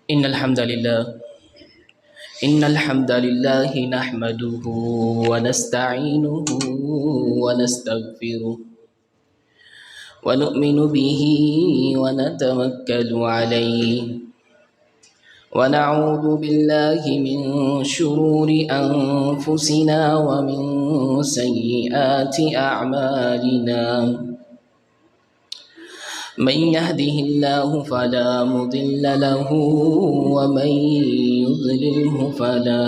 إن الحمد لله إن الحمد لله نحمده ونستعينه ونستغفره ونؤمن به ونتوكل عليه ونعوذ بالله من شرور أنفسنا ومن سيئات أعمالنا من يهده الله فلا مضل له ومن يضلله فلا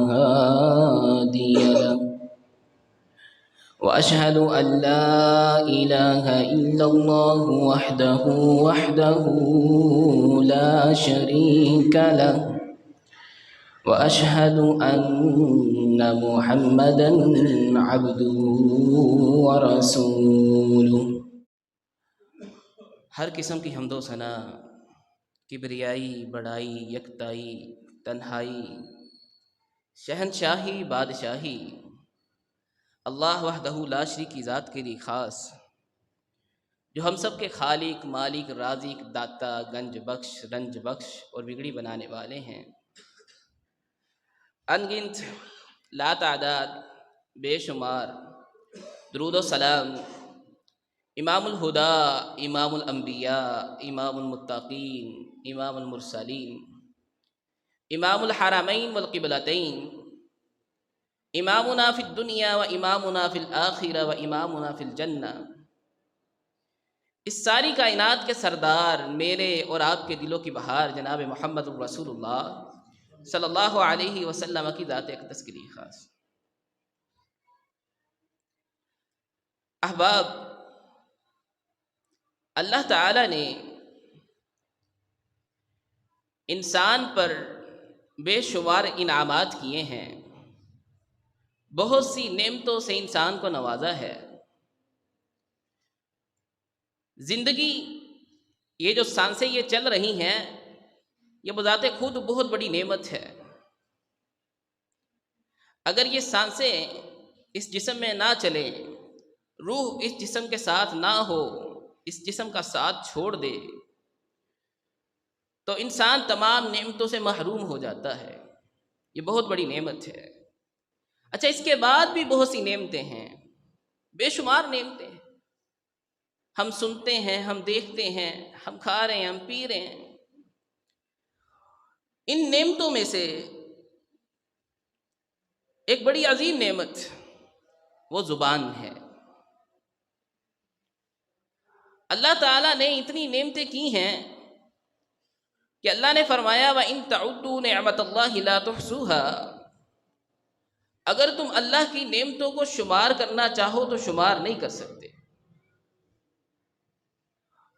هادي له وأشهد أن لا إله إلا الله وحده لا شريك له وأشهد أن محمدا عبده ورسوله۔ ہر قسم کی حمد و ثنا، کبریائی، بڑائی، یکتائی، تنہائی، شہنشاہی، بادشاہی اللہ وحدہ لا شریک کی ذات کے لیے خاص، جو ہم سب کے خالق، مالک، رازق، داتا، گنج بخش، رنج بخش اور بگڑی بنانے والے ہیں۔ انگنت، لا تعداد، بے شمار درود و سلام امام الہدا، امام الانبیاء، امام المتقین، امام المرسلین، امام الحرمین والقبلتین، امامنا فی الدنیا و امامنا فی الآخرہ و امامنا فی الجنہ، اس ساری کائنات کے سردار، میرے اور آپ کے دلوں کی بہار جناب محمد الرسول اللہ صلی اللہ علیہ وسلم کی ذات اقدس کے لیے خاص۔ احباب، اللہ تعالیٰ نے انسان پر بے شمار انعامات کیے ہیں، بہت سی نعمتوں سے انسان کو نوازا ہے۔ زندگی، یہ جو سانسیں یہ چل رہی ہیں، یہ بذات خود بہت بڑی نعمت ہے۔ اگر یہ سانسیں اس جسم میں نہ چلیں، روح اس جسم کے ساتھ نہ ہو، اس جسم کا ساتھ چھوڑ دے، تو انسان تمام نعمتوں سے محروم ہو جاتا ہے۔ یہ بہت بڑی نعمت ہے۔ اچھا، اس کے بعد بھی بہت سی نعمتیں ہیں، بے شمار نعمتیں ہیں۔ ہم سنتے ہیں، ہم دیکھتے ہیں، ہم کھا رہے ہیں، ہم پی رہے ہیں۔ ان نعمتوں میں سے ایک بڑی عظیم نعمت وہ زبان ہے۔ اللہ تعالیٰ نے اتنی نعمتیں کی ہیں کہ اللہ نے فرمایا وَإِن تَعُدُّوا نِعْمَتَ اللَّهِ لَا تُحْصُوهَا، اگر تم اللہ کی نعمتوں کو شمار کرنا چاہو تو شمار نہیں کر سکتے۔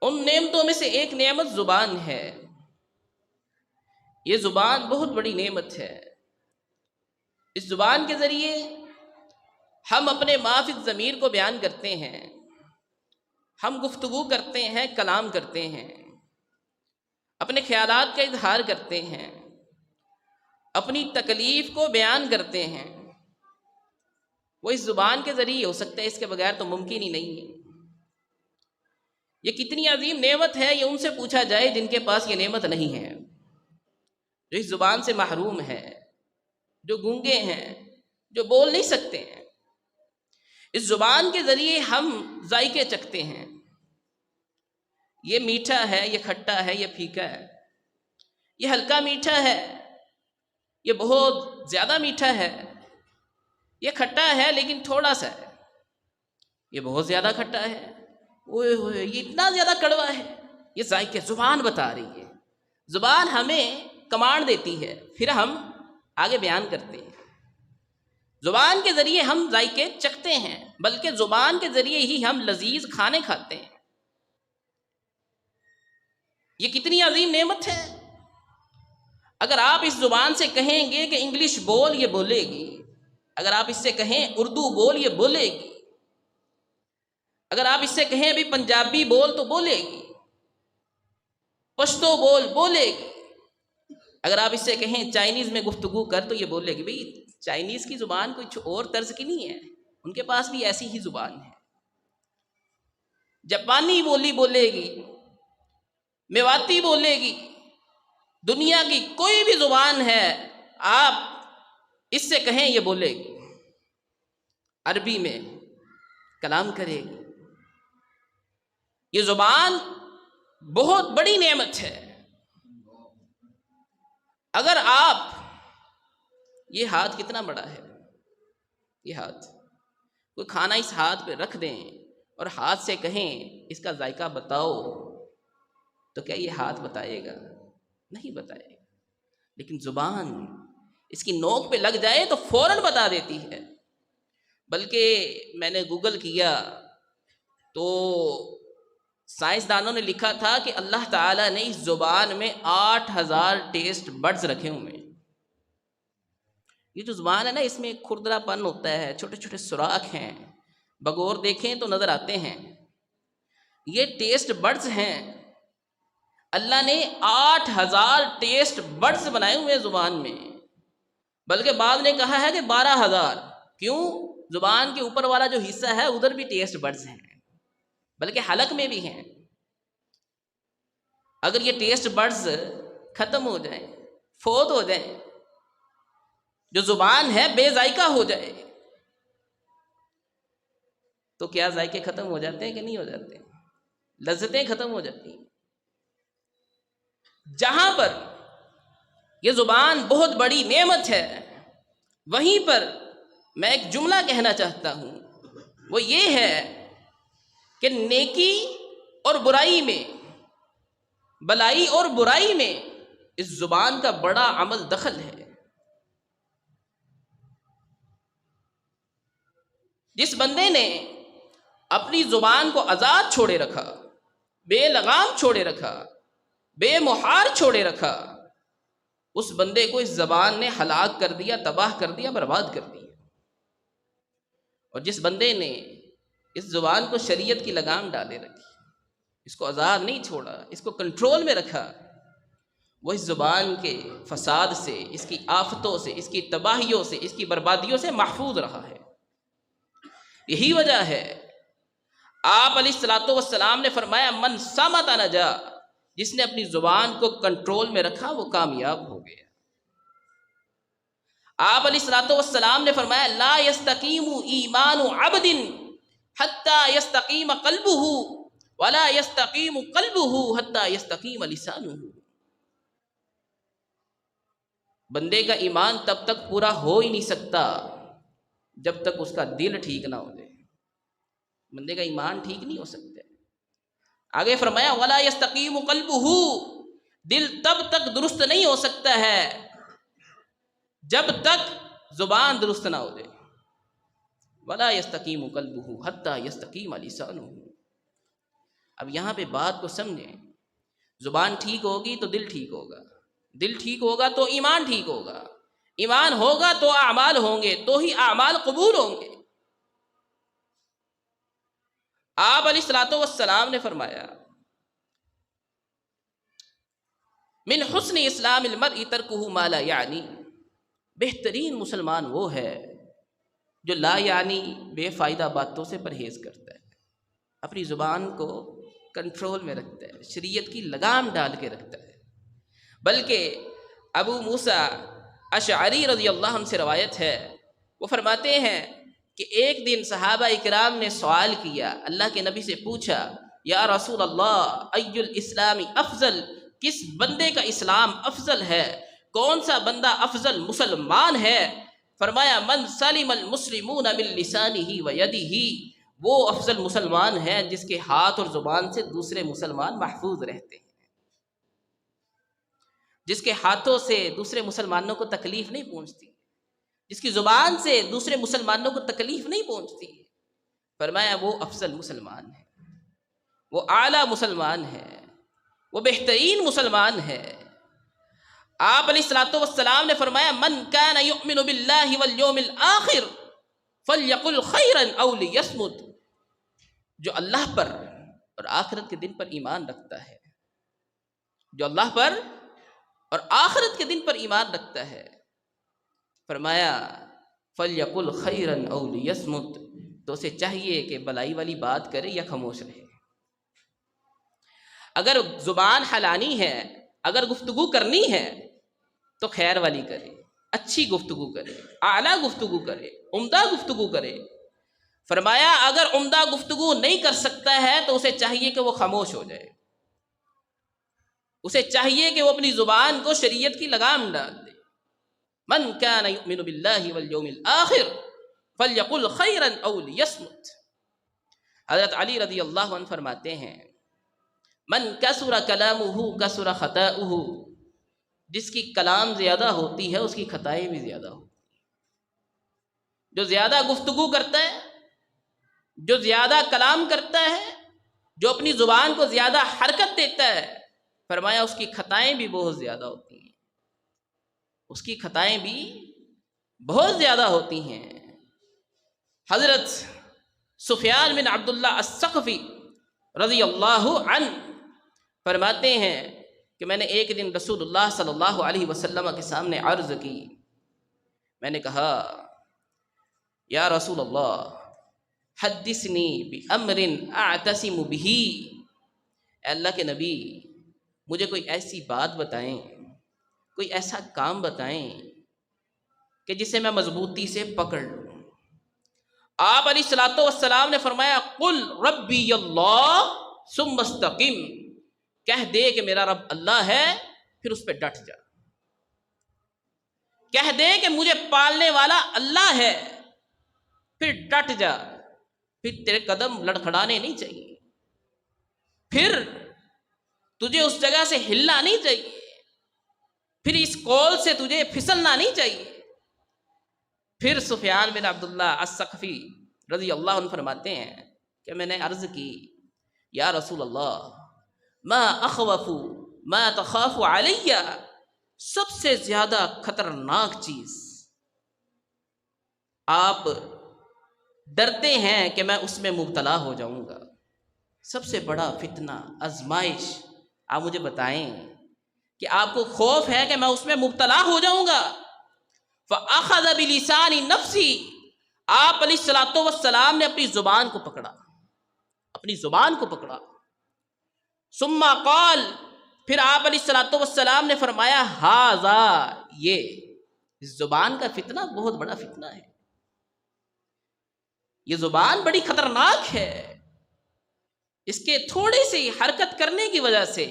ان نعمتوں میں سے ایک نعمت زبان ہے۔ یہ زبان بہت بڑی نعمت ہے۔ اس زبان کے ذریعے ہم اپنے ما فی الضمیر کو بیان کرتے ہیں، ہم گفتگو کرتے ہیں، کلام کرتے ہیں، اپنے خیالات کا اظہار کرتے ہیں، اپنی تکلیف کو بیان کرتے ہیں۔ وہ اس زبان کے ذریعے ہو سکتا ہے، اس کے بغیر تو ممکن ہی نہیں ہے۔ یہ کتنی عظیم نعمت ہے، یہ ان سے پوچھا جائے جن کے پاس یہ نعمت نہیں ہے، جو اس زبان سے محروم ہے، جو گونگے ہیں، جو بول نہیں سکتے ہیں۔ اس زبان کے ذریعے ہم ذائقے چکھتے ہیں، یہ میٹھا ہے، یہ کھٹا ہے، یہ پھیکا ہے، یہ ہلکا میٹھا ہے، یہ بہت زیادہ میٹھا ہے، یہ کھٹا ہے لیکن تھوڑا سا ہے، یہ بہت زیادہ کھٹا ہے، اوئے ہوئے یہ اتنا زیادہ کڑوا ہے۔ یہ ذائقے زبان بتا رہی ہے۔ زبان ہمیں کمانڈ دیتی ہے، پھر ہم آگے بیان کرتے ہیں۔ زبان کے ذریعے ہم ذائقے چکھتے ہیں، بلکہ زبان کے ذریعے ہی ہم لذیذ کھانے کھاتے ہیں۔ یہ کتنی عظیم نعمت ہے۔ اگر آپ اس زبان سے کہیں گے کہ انگلش بول، یہ بولے گی۔ اگر آپ اس سے کہیں اردو بول، یہ بولے گی۔ اگر آپ اس سے کہیں ابھی پنجابی بول تو بولے گی، پشتو بول، بولے گی۔ اگر آپ اس سے کہیں چائنیز میں گفتگو کر تو یہ بولے گی۔ بھئی چائنیز کی زبان کچھ اور طرز کی نہیں ہے، ان کے پاس بھی ایسی ہی زبان ہے۔ جاپانی بولی بولے گی، میواتی بولے گی، دنیا کی کوئی بھی زبان ہے، آپ اس سے کہیں یہ بولے گی، عربی میں کلام کرے گی۔ یہ زبان بہت بڑی نعمت ہے۔ اگر آپ، یہ ہاتھ کتنا بڑا ہے، یہ ہاتھ، کوئی کھانا اس ہاتھ پہ رکھ دیں اور ہاتھ سے کہیں اس کا ذائقہ بتاؤ، تو کیا یہ ہاتھ بتائے گا؟ نہیں بتائے گا۔ لیکن زبان اس کی نوک پہ لگ جائے تو فوراً بتا دیتی ہے۔ بلکہ میں نے گوگل کیا تو سائنسدانوں نے لکھا تھا کہ اللہ تعالیٰ نے اس زبان میں 8000 ٹیسٹ بڈز رکھے ہوئے ہیں۔ یہ جو زبان ہے نا، اس میں ایک کھردرا پن ہوتا ہے، چھوٹے چھوٹے سوراخ ہیں، بغور دیکھیں تو نظر آتے ہیں۔ یہ ٹیسٹ بڈز ہیں، اللہ نے 8000 ٹیسٹ بڈز بنائے ہوئے زبان میں، بلکہ بعض نے کہا ہے کہ 12000۔ کیوں؟ زبان کے اوپر والا جو حصہ ہے ادھر بھی ٹیسٹ بڈز ہیں، بلکہ حلق میں بھی ہیں۔ اگر یہ ٹیسٹ بڈز ختم ہو جائیں، فوت ہو جائیں، جو زبان ہے بے ذائقہ ہو جائے، تو کیا ذائقے ختم ہو جاتے ہیں کہ نہیں ہو جاتے؟ لذتیں ختم ہو جاتی ہیں۔ جہاں پر یہ زبان بہت بڑی نعمت ہے، وہیں پر میں ایک جملہ کہنا چاہتا ہوں، وہ یہ ہے کہ نیکی اور برائی میں، بلائی اور برائی میں اس زبان کا بڑا عمل دخل ہے۔ جس بندے نے اپنی زبان کو آزاد چھوڑے رکھا، بے لگام چھوڑے رکھا، بے مہار چھوڑے رکھا، اس بندے کو اس زبان نے ہلاک کر دیا، تباہ کر دیا، برباد کر دیا۔ اور جس بندے نے اس زبان کو شریعت کی لگام ڈالے رکھی، اس کو آزاد نہیں چھوڑا، اس کو کنٹرول میں رکھا، وہ اس زبان کے فساد سے، اس کی آفتوں سے، اس کی تباہیوں سے، اس کی بربادیوں سے محفوظ رہا ہے۔ یہی وجہ ہے آپ علیہ الصلوۃ والسلام نے فرمایا من صمت نجا، جس نے اپنی زبان کو کنٹرول میں رکھا وہ کامیاب ہو گیا۔ آپ علیہ الصلوۃ والسلام نے فرمایا لا یستقیم ایمان عبد حتی یستقیم قلبہ ولا یستقیم قلبہ حتی یستقیم لسانہ۔ بندے کا ایمان تب تک پورا ہو ہی نہیں سکتا جب تک اس کا دل ٹھیک نہ ہو جائے۔ بندے کا ایمان ٹھیک نہیں ہو سکتا۔ آگے فرمایا ولا یستقیم قلبہ، دل تب تک درست نہیں ہو سکتا ہے جب تک زبان درست نہ ہو جائے۔ ولا یستقیم قلبہ حتی یستقیم لسانہ۔ اب یہاں پہ بات کو سمجھیں، زبان ٹھیک ہوگی تو دل ٹھیک ہوگا، دل ٹھیک ہوگا تو ایمان ٹھیک ہوگا، ایمان ہوگا تو اعمال ہوں گے، تو ہی اعمال قبول ہوں گے۔ آپ علیہ الصلوۃ والسلام نے فرمایا من حسن اسلام المرء ترکہ ما لا یعنی، بہترین مسلمان وہ ہے جو لا یعنی بے فائدہ باتوں سے پرہیز کرتا ہے، اپنی زبان کو کنٹرول میں رکھتا ہے، شریعت کی لگام ڈال کے رکھتا ہے۔ بلکہ ابو موسیٰ اشعری رضی اللہ عنہ سے روایت ہے، وہ فرماتے ہیں کہ ایک دن صحابہ اکرام نے سوال کیا، اللہ کے نبی سے پوچھا یا رسول اللہ ای الاسلام افضل، کس بندے کا اسلام افضل ہے، کون سا بندہ افضل مسلمان ہے؟ فرمایا من سلم المسلمون من لسانہ و یدہ، وہ افضل مسلمان ہے جس کے ہاتھ اور زبان سے دوسرے مسلمان محفوظ رہتے ہیں، جس کے ہاتھوں سے دوسرے مسلمانوں کو تکلیف نہیں پہنچتی، جس کی زبان سے دوسرے مسلمانوں کو تکلیف نہیں پہنچتی۔ فرمایا وہ افضل مسلمان ہے، وہ اعلیٰ مسلمان ہے، وہ بہترین مسلمان ہے۔ آپ علیہ الصلوۃ والسلام نے فرمایا من کان یؤمن باللہ والیوم الآخر فلیقل خیرا او لیصمت، جو اللہ پر اور آخرت کے دن پر ایمان رکھتا ہے، جو اللہ پر اور آخرت کے دن پر ایمان رکھتا ہے، فرمایا فلیقل خیرا او لیصمت، تو اسے چاہیے کہ بلائی والی بات کرے یا خاموش رہے۔ اگر زبان حلانی ہے اگر گفتگو کرنی ہے تو خیر والی کرے، اچھی گفتگو کرے، اعلیٰ گفتگو کرے، عمدہ گفتگو کرے۔ فرمایا اگر عمدہ گفتگو نہیں کر سکتا ہے تو اسے چاہیے کہ وہ خاموش ہو جائے، اسے چاہیے کہ وہ اپنی زبان کو شریعت کی لگام ڈال دے۔ من کان یؤمن باللہ والیوم الآخر فلیقل خیرا او لیصمت۔ حضرت علی رضی اللہ عنہ فرماتے ہیں من کثر کلامہ کثر خطاؤہ، جس کی کلام زیادہ ہوتی ہے اس کی خطائیں بھی زیادہ ہوتی ہیں۔ جو زیادہ گفتگو کرتا ہے، جو زیادہ کلام کرتا ہے، جو اپنی زبان کو زیادہ حرکت دیتا ہے، فرمایا اس کی خطائیں بھی بہت زیادہ ہوتی ہیں، اس کی خطائیں بھی بہت زیادہ ہوتی ہیں۔ حضرت سفیان بن عبداللہ الثقفی رضی اللہ عنہ فرماتے ہیں کہ میں نے ایک دن رسول اللہ صلی اللہ علیہ وسلم کے سامنے عرض کی، میں نے کہا یا رسول اللہ حدثنی بامر اعتصم بہ، اے اللہ کے نبی مجھے کوئی ایسی بات بتائیں، کوئی ایسا کام بتائیں کہ جسے میں مضبوطی سے پکڑ لوں۔ آپ علیہ الصلوۃ والسلام نے فرمایا قل ربی اللہ ثم استقم، کہہ دے کہ میرا رب اللہ ہے پھر اس پہ ڈٹ جا، کہہ دے کہ مجھے پالنے والا اللہ ہے پھر ڈٹ جا، پھر تیرے قدم لڑکھڑانے نہیں چاہیے، پھر تجھے اس جگہ سے ہلنا نہیں چاہیے، پھر اس قول سے تجھے پھسلنا نہیں چاہیے۔ پھر سفیان بن عبداللہ الثقفی رضی اللہ عنہ فرماتے ہیں کہ میں نے عرض کی یا رسول اللہ ما اخوف ما تخاف علیہ، سب سے زیادہ خطرناک چیز آپ ڈرتے ہیں کہ میں اس میں مبتلا ہو جاؤں گا، سب سے بڑا فتنہ آزمائش آپ مجھے بتائیں کہ آپ کو خوف ہے کہ میں اس میں مبتلا ہو جاؤں گا۔ فأخذ بلسان نفسی، آپ علیہ الصلوۃ والسلام نے اپنی زبان کو پکڑا، اپنی زبان کو پکڑا۔ ثم قال، پھر آپ علیہ الصلوۃ والسلام نے فرمایا ھذا، یہ زبان کا فتنہ بہت بڑا فتنہ ہے، یہ زبان بڑی خطرناک ہے، اس کے تھوڑی سی حرکت کرنے کی وجہ سے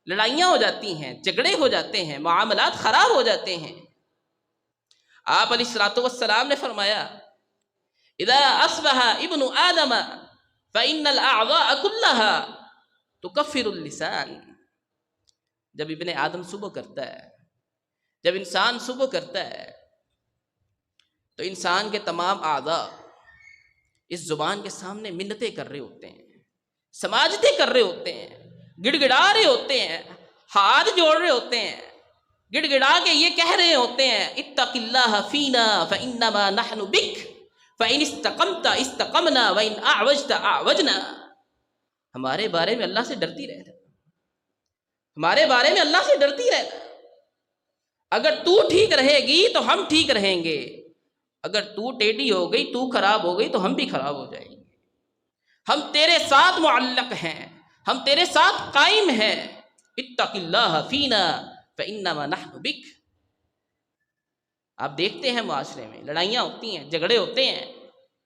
لڑائیاں ہو جاتی ہیں، جھگڑے ہو جاتے ہیں، معاملات خراب ہو جاتے ہیں۔ آپ علیہ الصلوۃ والسلام نے فرمایا اذا اصبح ابن آدم فإن الأعضاء كلها تكفر اللسان، جب ابن آدم صبح کرتا ہے، جب انسان صبح کرتا ہے تو انسان کے تمام اعضاء اس زبان کے سامنے منتیں کر رہے ہوتے ہیں، سماجتیں کر رہے ہوتے ہیں، گڑ گڑا رہے ہوتے ہیں، ہاتھ جوڑ رہے ہوتے ہیں، گڑ گڑا کے یہ کہہ رہے ہوتے ہیں اتق اللہ فینا فانما نحن بک فان استقمت استقمنا وان اعوجت اعوجنا، ہمارے بارے میں اللہ سے ڈرتی رہنا، ہمارے بارے میں اللہ سے ڈرتی رہنا، اگر تو ٹھیک رہے گی تو ہم ٹھیک رہیں گے، اگر تو ٹیڑھی ہو گئی، تو خراب ہو گئی تو ہم بھی خراب ہو جائیں گے، ہم تیرے ساتھ معلق ہیں، ہم تیرے ساتھ قائم ہیں، اتق اللہ فینا فانما نحن بک۔ آپ دیکھتے ہیں معاشرے میں لڑائیاں ہوتی ہیں، جھگڑے ہوتے ہیں،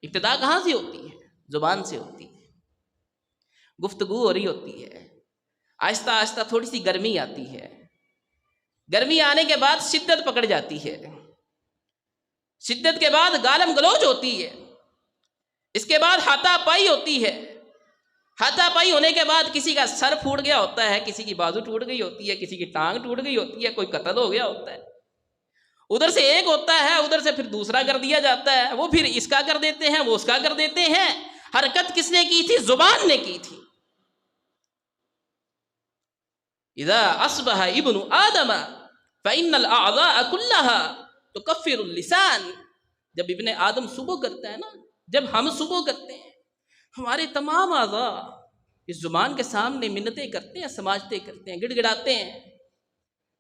ابتدا کہاں سے ہوتی ہے؟ زبان سے ہوتی ہے، گفتگو ہو رہی ہوتی ہے، آہستہ آہستہ تھوڑی سی گرمی آتی ہے، گرمی آنے کے بعد شدت پکڑ جاتی ہے، شدت کے بعد گالم گلوچ ہوتی ہے، اس کے بعد ہاتھا پائی ہوتی ہے، ہاتھا پائی ہونے کے بعد کسی کا سر پھوٹ گیا ہوتا ہے، کسی کی بازو ٹوٹ گئی ہوتی ہے، کسی کی ٹانگ ٹوٹ گئی ہوتی ہے، کوئی قتل ہو گیا ہوتا ہے، ادھر سے ایک ہوتا ہے، ادھر سے پھر دوسرا کر دیا جاتا ہے، وہ پھر اس کا کر دیتے ہیں، وہ اس کا کر دیتے ہیں۔ حرکت کس نے کی تھی؟ زبان نے کی تھی۔ اذا اصبح ابن آدم فإن الأعضاء كلها تكفر اللسان، جب ابن آدم صبح کرتا ہے نا، جب ہم صبح کرتے ہیں، ہمارے تمام اعضاء اس زبان کے سامنے منتیں کرتے ہیں، سماجتیں کرتے ہیں، گڑ گڑاتے ہیں،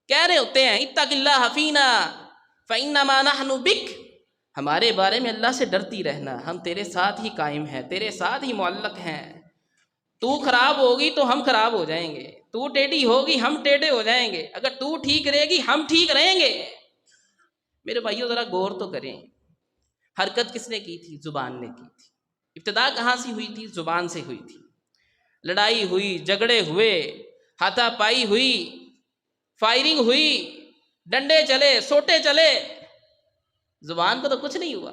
کہہ رہے ہوتے ہیں اتق اللہ فینا فانما نحن بک، ہمارے بارے میں اللہ سے ڈرتی رہنا، ہم تیرے ساتھ ہی قائم ہیں، تیرے ساتھ ہی معلق ہیں، تو خراب ہوگی تو ہم خراب ہو جائیں گے، تو ٹیڑھی ہوگی ہم ٹیڑھے ہو جائیں گے، اگر تو ٹھیک رہے گی ہم ٹھیک رہیں گے۔ میرے بھائیوں ذرا غور تو کریں، حرکت کس نے کی تھی؟ زبان نے کی تھی۔ ابتدا کہاں سے ہوئی تھی؟ زبان سے ہوئی تھی۔ لڑائی ہوئی، جھگڑے ہوئے، ہاتھا پائی ہوئی، فائرنگ ہوئی، ڈنڈے چلے، سوٹے چلے، زبان کو تو کچھ نہیں ہوا۔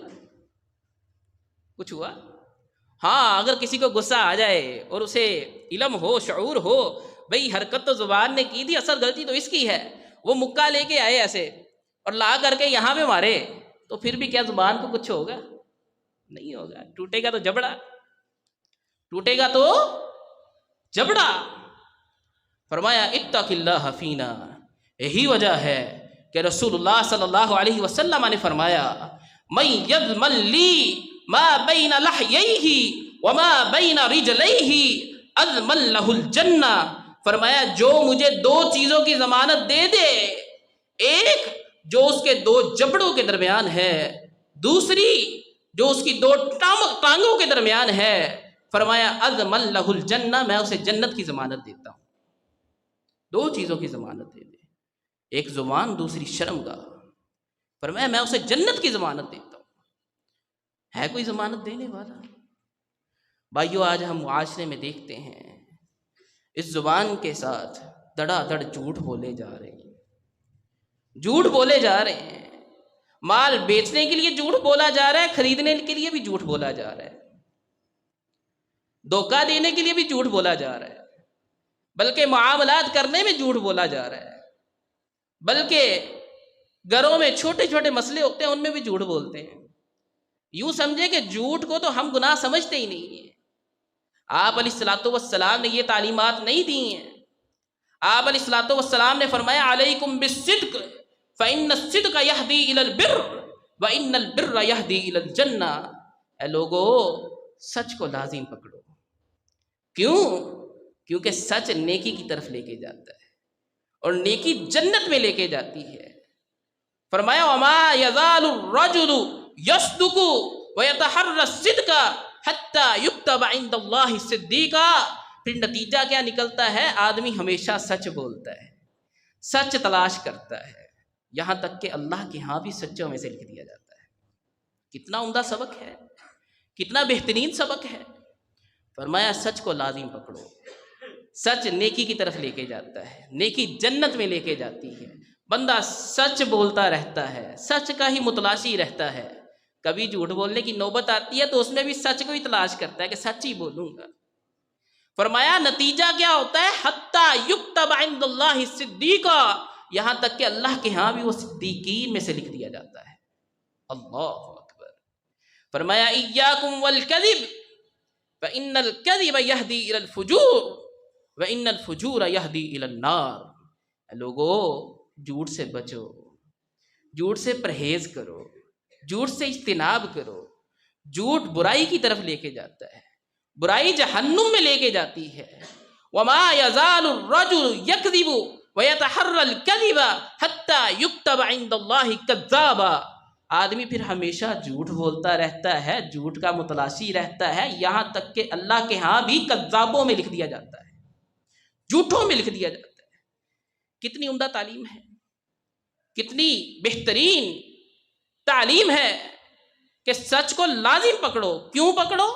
کچھ ہوا؟ ہاں، اگر کسی کو غصہ آ جائے اور اسے علم ہو، شعور ہو، بھئی حرکت تو زبان نے کی تھی، اصل غلطی تو اس کی ہے، وہ مکہ لے کے آئے ایسے اور لا کر کے یہاں پہ مارے، تو پھر بھی کیا زبان کو کچھ ہوگا؟ نہیں ہوگا، ٹوٹے گا تو جبڑا، ٹوٹے گا تو جبڑا۔ فرمایا اتق اللہ فینا، یہی وجہ ہے کہ رسول اللہ صلی اللہ علیہ وسلم نے فرمایا من یضمن لی ما بین لحییہ وما بین رجلیہ اضمن لہ الجنہ۔ فرمایا جو مجھے دو چیزوں کی ضمانت دے دے، ایک جو اس کے دو جبڑوں کے درمیان ہے، دوسری جو اس کی دو ٹانگوں کے درمیان ہے، فرمایا اضمن لہ الجنہ، میں اسے جنت کی ضمانت دیتا ہوں۔ دو چیزوں کی ضمانت دے دے، ایک زبان، دوسری شرمگاہ، فرمایا میں اسے جنت کی ضمانت دیتا ہوں۔ ہے کوئی ضمانت دینے والا؟ بھائیو آج ہم معاشرے میں دیکھتے ہیں اس زبان کے ساتھ دڑا دڑ جھوٹ بولے جا رہے ہیں، جھوٹ بولے جا رہے ہیں، مال بیچنے کے لیے جھوٹ بولا جا رہا ہے، خریدنے کے لیے بھی جھوٹ بولا جا رہا ہے، دھوکہ دینے کے لیے بھی جھوٹ بولا جا رہا ہے، بلکہ معاملات کرنے میں جھوٹ بولا جا رہا ہے، بلکہ گھروں میں چھوٹے چھوٹے مسئلے ہوتے ہیں ان میں بھی جھوٹ بولتے ہیں۔ یوں سمجھے کہ جھوٹ کو تو ہم گناہ سمجھتے ہی نہیں ہیں۔ آپ علیہ الصلوۃ والسلام نے یہ تعلیمات نہیں دی ہیں۔ آپ علیہ الصلوۃ والسلام نے فرمایا علیکم بالصدق فإن الصدق یہدی الی البر وإن البر یہدی الی الجنہ۔ اے لوگو سچ کو لازم پکڑو۔ کیوں؟ کیونکہ سچ نیکی کی طرف لے کے جاتا ہے اور نیکی جنت میں لے کے جاتی ہے۔ فرمایا وما یزال الرجل یصدق ویتحری الصدق حتی یکتب عند اللہ صدیقا۔ پھر نتیجہ کیا نکلتا ہے؟ آدمی ہمیشہ سچ بولتا ہے، سچ تلاش کرتا ہے، یہاں تک کہ اللہ کے ہاں بھی سچوں میں سے لکھ دیا جاتا ہے۔ کتنا عمدہ سبق ہے، کتنا بہترین سبق ہے۔ فرمایا سچ کو لازم پکڑو۔ سچ نیکی کی طرف لے کے جاتا ہے، نیکی جنت میں لے کے جاتی ہے۔ بندہ سچ بولتا رہتا ہے، سچ کا ہی متلاشی رہتا ہے۔ کبھی جھوٹ بولنے کی نوبت آتی ہے تو اس میں بھی سچ کو ہی تلاش کرتا ہے کہ سچ ہی بولوں گا۔ فرمایا نتیجہ کیا ہوتا ہے؟ حتی یکتب عند اللہ صدیقا، یہاں تک کہ اللہ کے ہاں بھی وہ صدیقین میں سے لکھ دیا جاتا ہے۔ اللہ اکبر۔ فرمایا ایاکم والکذب فإن الکذب یہدی الی الفجور وإن الفجور یہدی الی النار۔ لوگو جھوٹ سے بچو، جھوٹ سے پرہیز کرو، جھوٹ سے اجتناب کرو۔ جھوٹ برائی کی طرف لے کے جاتا ہے، برائی جہنم میں لے کے جاتی ہے۔ وما یزال الرجل یکذب ویتحری الکذب حتی یکتب عند اللہ کذابا۔ آدمی پھر ہمیشہ جھوٹ بولتا رہتا ہے، جھوٹ کا متلاشی رہتا ہے، یہاں تک کہ اللہ کے ہاں بھی کذابوں میں لکھ دیا جاتا ہے، جھوٹوں میں لکھ دیا جاتا ہے۔ کتنی عمدہ تعلیم ہے، کتنی بہترین تعلیم ہے کہ سچ کو لازم پکڑو۔ کیوں پکڑو؟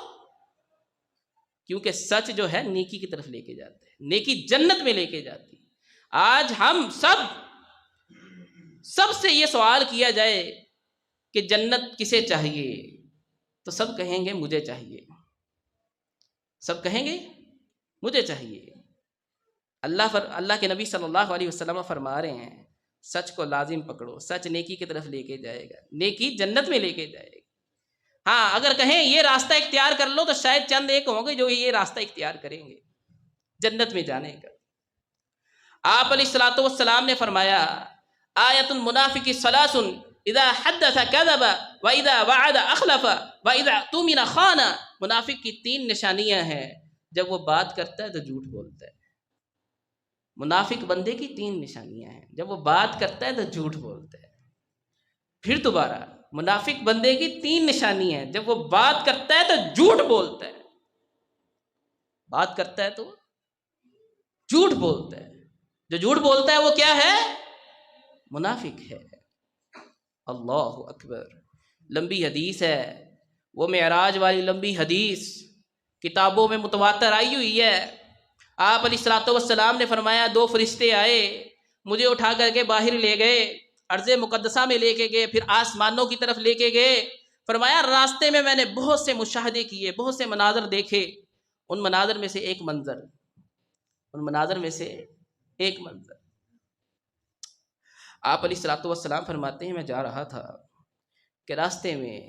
کیونکہ سچ جو ہے نیکی کی طرف لے کے جاتا ہے، نیکی جنت میں لے کے جاتی ہے۔ آج ہم سب سے یہ سوال کیا جائے کہ جنت کسے چاہیے تو سب کہیں گے مجھے چاہیے، سب کہیں گے مجھے چاہیے۔ اللہ کے نبی صلی اللہ علیہ وسلم فرما رہے ہیں سچ کو لازم پکڑو، سچ نیکی کی طرف لے کے جائے گا، نیکی جنت میں لے کے جائے گا۔ ہاں اگر کہیں یہ راستہ اختیار کر لو تو شاید چند ایک ہوں گے جو یہ راستہ اختیار کریں گے جنت میں جانے کا۔ آپ علیہ الصلوۃ والسلام نے فرمایا آیۃ المنافق ثلاث اذا حدث کذب واذا وعد اخلف واذا اؤتمن خان۔ منافق کی 3 نشانیاں ہیں، جب وہ بات کرتا ہے تو جھوٹ بولتا ہے۔ منافق بندے کی 3 نشانیاں ہیں، جب وہ بات کرتا ہے تو جھوٹ بولتا ہے۔ پھر دوبارہ منافق بندے کی 3 نشانی ہیں، جب وہ بات کرتا ہے تو جھوٹ بولتا ہے، بات کرتا ہے تو جھوٹ بولتا ہے. جو جھوٹ بولتا ہے وہ کیا ہے؟ منافق ہے. اللہ اکبر. لمبی حدیث ہے، وہ معراج والی لمبی حدیث کتابوں میں متواتر آئی ہوئی ہے. آپ علیہ الصلوۃ والسلام نے فرمایا 2 فرشتے آئے، مجھے اٹھا کر کے باہر لے گئے، ارض مقدسہ میں لے کے گئے، پھر آسمانوں کی طرف لے کے گئے. فرمایا راستے میں نے بہت سے مشاہدے کیے، بہت سے مناظر دیکھے. ان مناظر میں سے ایک منظر آپ علیہ الصلوۃ والسلام فرماتے ہیں میں جا رہا تھا کہ راستے میں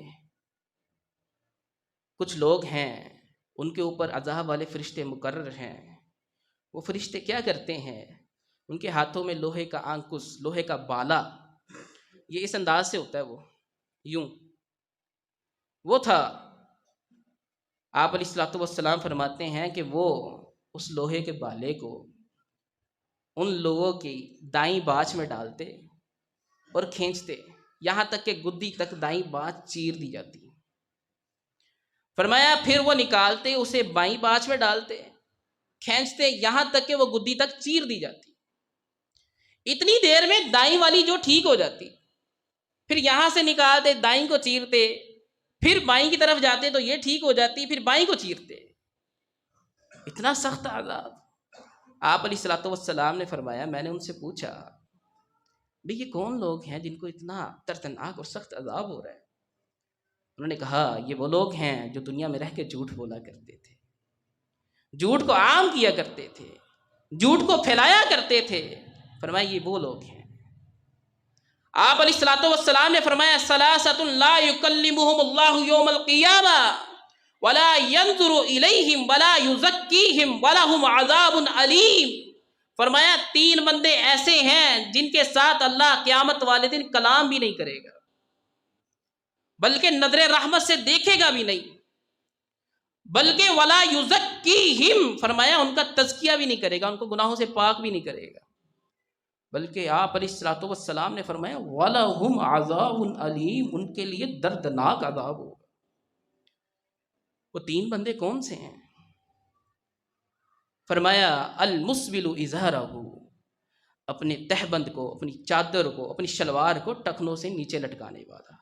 کچھ لوگ ہیں، ان کے اوپر عذاب والے فرشتے مقرر ہیں. وہ فرشتے کیا کرتے ہیں؟ ان کے ہاتھوں میں لوہے کا آنکس، لوہے کا بالا، یہ اس انداز سے ہوتا ہے، وہ یوں وہ تھا. آپ علیہ الصلوۃ والسلام فرماتے ہیں کہ وہ اس لوہے کے بالے کو ان لوگوں کی دائیں باجھ میں ڈالتے اور کھینچتے، یہاں تک کہ گدی تک دائیں باجھ چیر دی جاتی. فرمایا پھر وہ نکالتے، اسے بائیں باجھ میں ڈالتے، کھینچتے، یہاں تک کہ وہ گدی تک چیر دی جاتی. اتنی دیر میں دائیں والی جو ٹھیک ہو جاتی، پھر یہاں سے نکالتے، دائیں کو چیرتے، پھر بائیں کی طرف جاتے تو یہ ٹھیک ہو جاتی، پھر بائیں کو چیرتے. اتنا سخت عذاب. آپ علیہ الصلوۃ والسلام نے فرمایا، میں نے ان سے پوچھا بھئی یہ کون لوگ ہیں جن کو اتنا دردناک اور سخت عذاب ہو رہا ہے؟ انہوں نے کہا یہ وہ لوگ ہیں جو دنیا میں رہ کے جھوٹ بولا کرتے تھے، جھوٹ کو عام کیا کرتے تھے، جھوٹ کو پھیلایا کرتے تھے. فرمایا یہ وہ لوگ ہیں. آپ علیہ الصلوۃ والسلام نے فرمایا ثلاثۃ لا یکلمہم اللہ یوم القیامہ ولا ينظر الیہم ولا یزکیہم ولہم عذاب علیم. فرمایا 3 بندے ایسے ہیں جن کے ساتھ اللہ قیامت والے دن کلام بھی نہیں کرے گا، بلکہ نظر رحمت سے دیکھے گا بھی نہیں، بلکہ ولا یزکیہم، فرمایا ان کا تزکیہ بھی نہیں کرے گا، ان کو گناہوں سے پاک بھی نہیں کرے گا، بلکہ آپ علیہ الصلوۃ والسلام نے فرمایا وَلَهُمْ عَذَابٌ عَلِيمٌ، ان کے لیے دردناک عذاب ہوگا. وہ 3 بندے کون سے ہیں؟ فرمایا المسبل ازارہ، اپنے تہبند کو، اپنی چادر کو، اپنی شلوار کو ٹخنوں سے نیچے لٹکانے والا.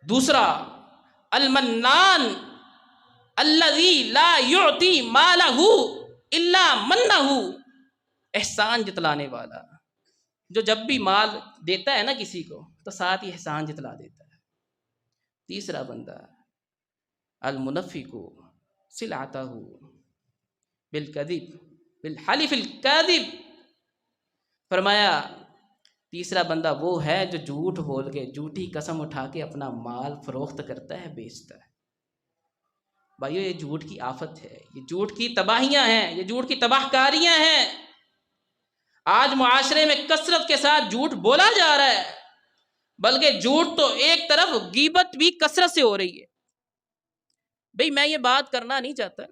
دوسرا المنان الذی لا یعطی مالہ الا منہ، احسان جتلانے والا، جو جب بھی مال دیتا ہے نا کسی کو تو ساتھ ہی احسان جتلا دیتا ہے. تیسرا بندہ المنفق سلعتہ بالکذب بالحلف الکاذب. فرمایا تیسرا بندہ وہ ہے جو جھوٹ بول کے، جھوٹی قسم اٹھا کے اپنا مال فروخت کرتا ہے، بیچتا ہے. بھائیو یہ جھوٹ کی آفت ہے، یہ جھوٹ کی تباہیاں ہیں، یہ جھوٹ کی تباہ کاریاں ہیں. آج معاشرے میں کثرت کے ساتھ جھوٹ بولا جا رہا ہے، بلکہ جھوٹ تو ایک طرف، غیبت بھی کثرت سے ہو رہی ہے. بھئی میں یہ بات کرنا نہیں چاہتا،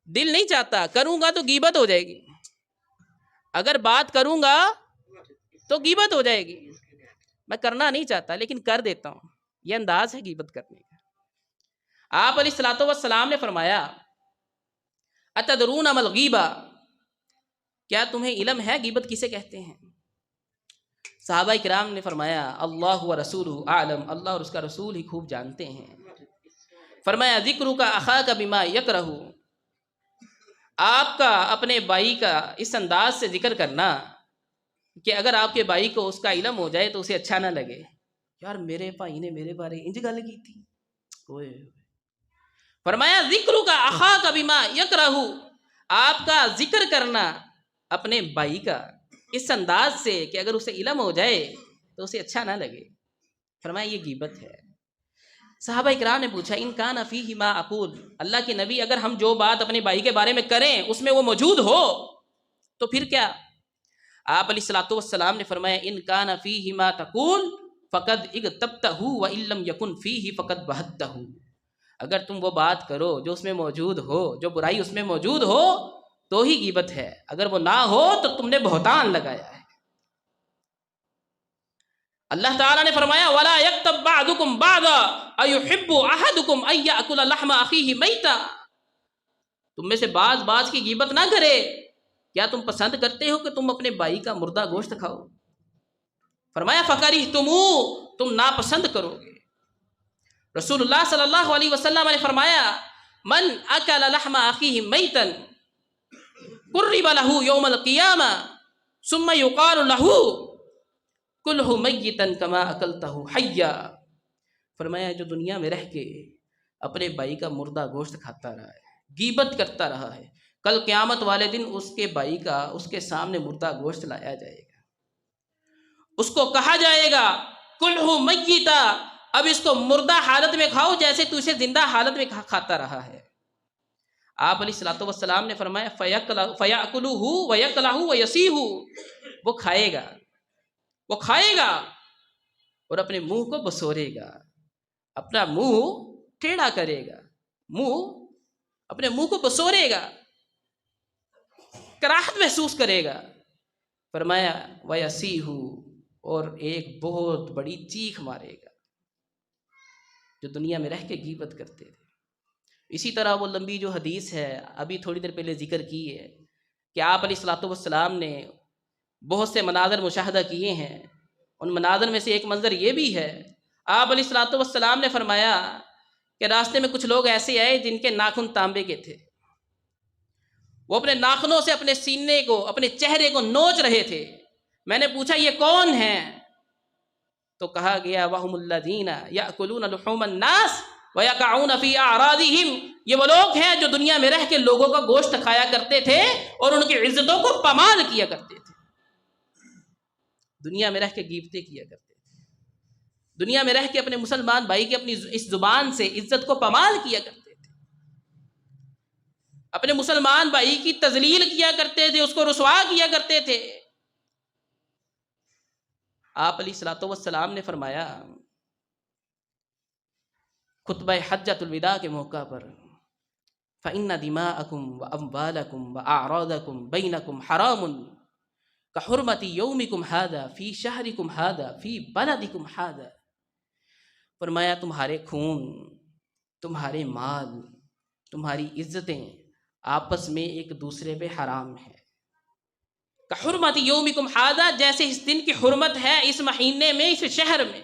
دل نہیں چاہتا، کروں گا تو غیبت ہو جائے گی، اگر بات کروں گا تو غیبت ہو جائے گی، میں کرنا نہیں چاہتا لیکن کر دیتا ہوں. یہ انداز ہے غیبت کرنے کا. آپ علیہ الصلوۃ والسلام نے فرمایا اتدرون ما الغیبہ، کیا تمہیں علم ہے غیبت کسے کہتے ہیں؟ صحابہ کرام نے فرمایا اللہ و رسولہ اعلم، اللہ اور اس کا رسول ہی خوب جانتے ہیں. فرمایا ذکرک اخاک بما یکرہ، آپ کا اپنے بھائی کا اس انداز سے ذکر کرنا کہ اگر آپ کے بھائی کو اس کا علم ہو جائے تو اسے اچھا نہ لگے، یار میرے بھائی نے میرے بارے انج گل کی تھی. فرمایا ذکرک اخاک بما یکرہ، آپ کا ذکر کرنا اپنے بھائی کا اس انداز سے کہ اگر اسے علم ہو جائے تو اسے اچھا نہ لگے. فرمایا یہ غیبت ہے. صحابہ اکرام نے پوچھا ان کان فیہ ما اقول، اللہ کے نبی اگر ہم جو بات اپنے بھائی کے بارے میں کریں اس میں وہ موجود ہو تو پھر کیا؟ آپ علیہ الصلوۃ والسلام نے فرمایا ان کان فیہ ما تقول فقد اغتبتہ وان لم یکن فیہ فقد بہتہ، اگر تم وہ بات کرو جو اس میں موجود ہو، جو برائی اس میں موجود ہو تو ہی غیبت ہے، اگر وہ نہ ہو تو تم نے بہتان لگایا ہے. اللہ تعالیٰ نے فرمایا وَلَا يَكْتَبْ بَعْضُكُمْ بَعْضًا أَيُحِبُّ أَحَدُكُمْ أَن يَأْكُلَ لَحْمَ أَخِيهِ مَيْتًا، تم میں سے بعض بعض کی غیبت نہ کرے. کیا تم پسند کرتے ہو کہ تم اپنے بھائی کا مردہ گوشت کھاؤ؟ فرمایا فَكَرِهْتُمُوهُ، تم ناپسند کرو گے. رسول اللہ صلی اللہ علیہ وسلم نے فرمایا من اکل لحم اخیہ میتا قرب له یوم القیامہ ثم یقال له کلہ میتا کما اکلتہ حیا. فرمایا جو دنیا میں رہ کے اپنے بھائی کا مردہ گوشت کھاتا رہا ہے، غیبت کرتا رہا ہے، کل قیامت والے دن اس کے بھائی کا اس کے سامنے مردہ گوشت لایا جائے گا. اس کو کہا جائے گا کلہ میتا، اب اس کو مردہ حالت میں کھاؤ جیسے تو اسے زندہ حالت میں کھاتا رہا ہے. آپ علیہ الصلوۃ والسلام نے فرمایا فَيَأْكُلُهُ وَيَكْلَهُ وَيَسِيهُ، وہ کھائے گا اور اپنے منہ کو بسورے گا، اپنا منہ ٹیڑھا کرے گا، اپنے منہ کو بسورے گا، کراہت محسوس کرے گا. فرمایا وَيَسِيهُ، اور ایک بہت بڑی چیخ مارے گا. جو دنیا میں رہ کے غیبت کرتے تھے. اسی طرح وہ لمبی جو حدیث ہے ابھی تھوڑی دیر پہلے ذکر کی ہے کہ آپ علیہ الصلوۃ والسلام نے بہت سے مناظر مشاہدہ کیے ہیں. ان مناظر میں سے ایک منظر یہ بھی ہے، آپ علیہ الصلوۃ والسلام نے فرمایا کہ راستے میں کچھ لوگ ایسے آئے جن کے ناخن تانبے کے تھے. وہ اپنے ناخنوں سے اپنے سینے کو، اپنے چہرے کو نوچ رہے تھے. میں نے پوچھا یہ کون ہیں؟ تو کہا گیا وَهُمُ الَّذِينَ يَأْكُلُونَ لُحُومَ النَّاسِ وَيَقَعُونَ فِي أَعْرَاضِهِمْ، یہ وہ لوگ ہیں جو دنیا میں رہ کے لوگوں کا گوشت کھایا کرتے تھے اور ان کی عزتوں کو پامال کیا کرتے تھے. دنیا میں رہ کے غیبتیں کیا کرتے تھے، دنیا میں رہ کے اپنے مسلمان بھائی کی اپنی اس زبان سے عزت کو پامال کیا کرتے تھے، اپنے مسلمان بھائی کی تذلیل کیا کرتے تھے، اس کو رسوا کیا کرتے تھے. آپ علیہ الصلوۃ والسلام نے فرمایا خطبہ حجۃ الوداع کے موقع پر فَإِنَّ دِمَاءَكُمْ وَأَمْوَالَكُمْ وَأَعْرَاضَكُمْ بَيْنَكُمْ حَرَامٌ كَحُرْمَةِ يَوْمِكُمْ هَذَا فِي شَهْرِكُمْ هَذَا فِي بَلَدِكُمْ هَذَا. فرمایا تمہارے خون، تمہارے مال، تمہاری عزتیں آپس میں ایک دوسرے پہ حرام ہیں. كَحُرْمَةِ يَوْمِكُمْ هَذَا، جیسے اس دن کی حرمت ہے اس مہینے میں، اس شہر میں.